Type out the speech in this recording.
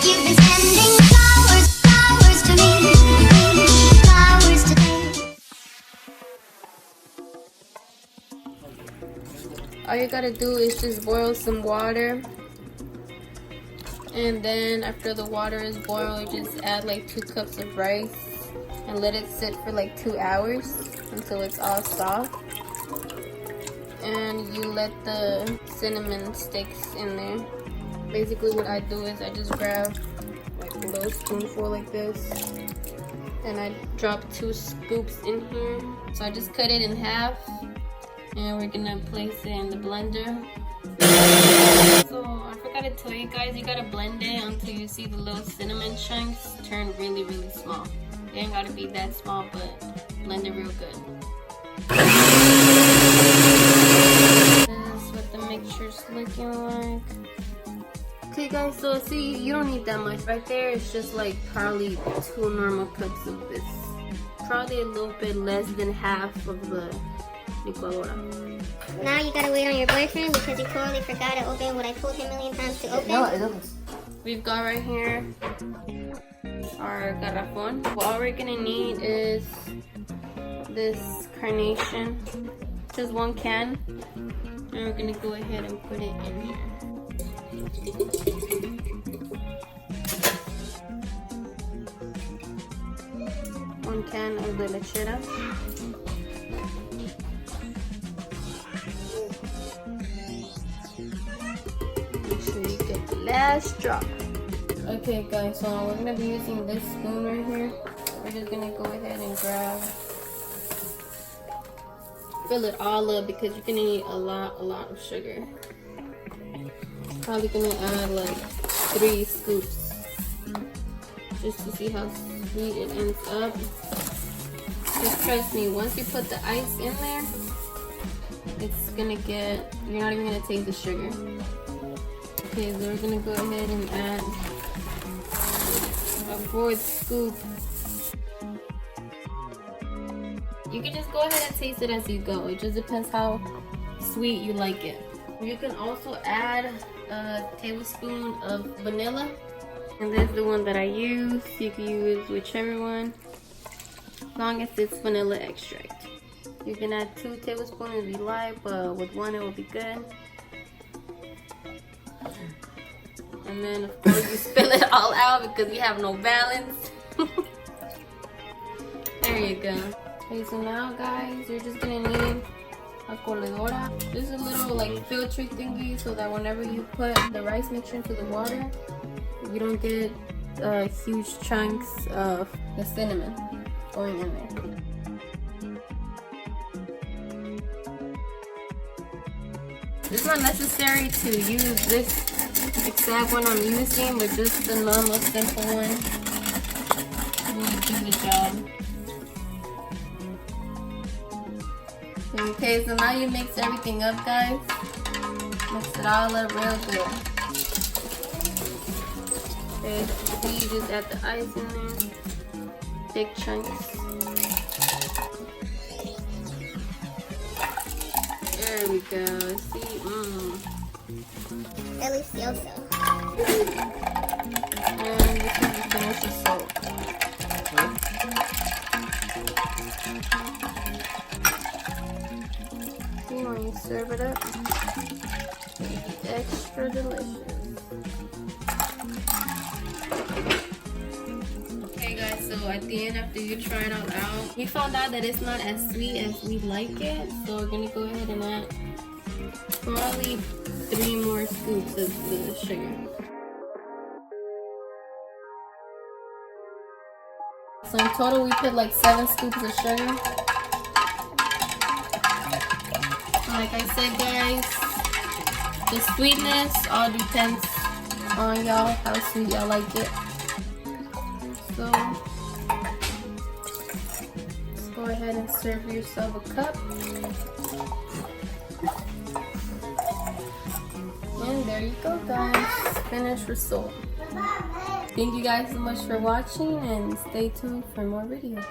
you've been sending flowers, flowers to me, flowers today. All you gotta do is just boil some water, and then after the water is boiled, you just add like 2 cups of rice and let it sit for like 2 hours until it's all soft. And you let the cinnamon sticks in there. Basically what I do is I just grab like a little spoonful like this, and I drop 2 scoops in here. So I just cut it in half, and we're gonna place it in the blender. So I forgot to tell you guys, you gotta blend it until you see the little cinnamon chunks turn really, really small. They ain't gotta be that small, but blend it real good. This is what the mixture's looking like. Okay guys, so see, you don't need that much. Right there, it's just like probably 2 normal cups of this. Probably a little bit less than half of the licuadora. Now you gotta wait on your boyfriend because he totally forgot to open what I told him a million times to open. No, it doesn't. We've got right here our garrafon. All we're gonna need is this Carnation, just 1 can, and we're gonna go ahead and put it in here. One can of the Lechera. Make sure you get the last drop. Okay guys, so we're gonna be using this spoon right here. We're just gonna go ahead and fill it all up because you're gonna need a lot of sugar. Probably gonna add like 3 scoops just to see how sweet it ends up. Just trust me, once you put the ice in there, it's gonna get, you're not even gonna taste the sugar. Okay, so we're gonna go ahead and add a 4th scoop. You can just go ahead and taste it as you go. It just depends how sweet you like it. You can also add a tablespoon of vanilla, and this is the one that I use. You can use whichever one, as long as it's vanilla extract. You can add 2 tablespoons if you like, but with 1 it will be good. And then of course you spill it all out because you have no balance. There you go. Okay, so now guys, you're just gonna need a coladora. This is a little like filter thingy so that whenever you put the rice mixture into the water, you don't get huge chunks of the cinnamon going in there. It's not necessary to use this exact one I'm using, but just the normal simple one will do the job. Okay, so now you mix everything up, guys. Mix it all up real good. Okay, so you just add the ice in there, big chunks. There we go. See, Delicioso. And this is the finished salt. See, when you serve it up, it's extra delicious. Okay guys, so at the end, after you try it all out, we found out that it's not as sweet as we like it, so we're gonna go ahead and add probably 3 more scoops of the sugar. So in total we put like 7 scoops of sugar. Like I said guys, the sweetness all depends on y'all, how sweet y'all like it. So let's go ahead and serve yourself a cup. And there you go guys, finished result. Thank you guys so much for watching, and stay tuned for more videos.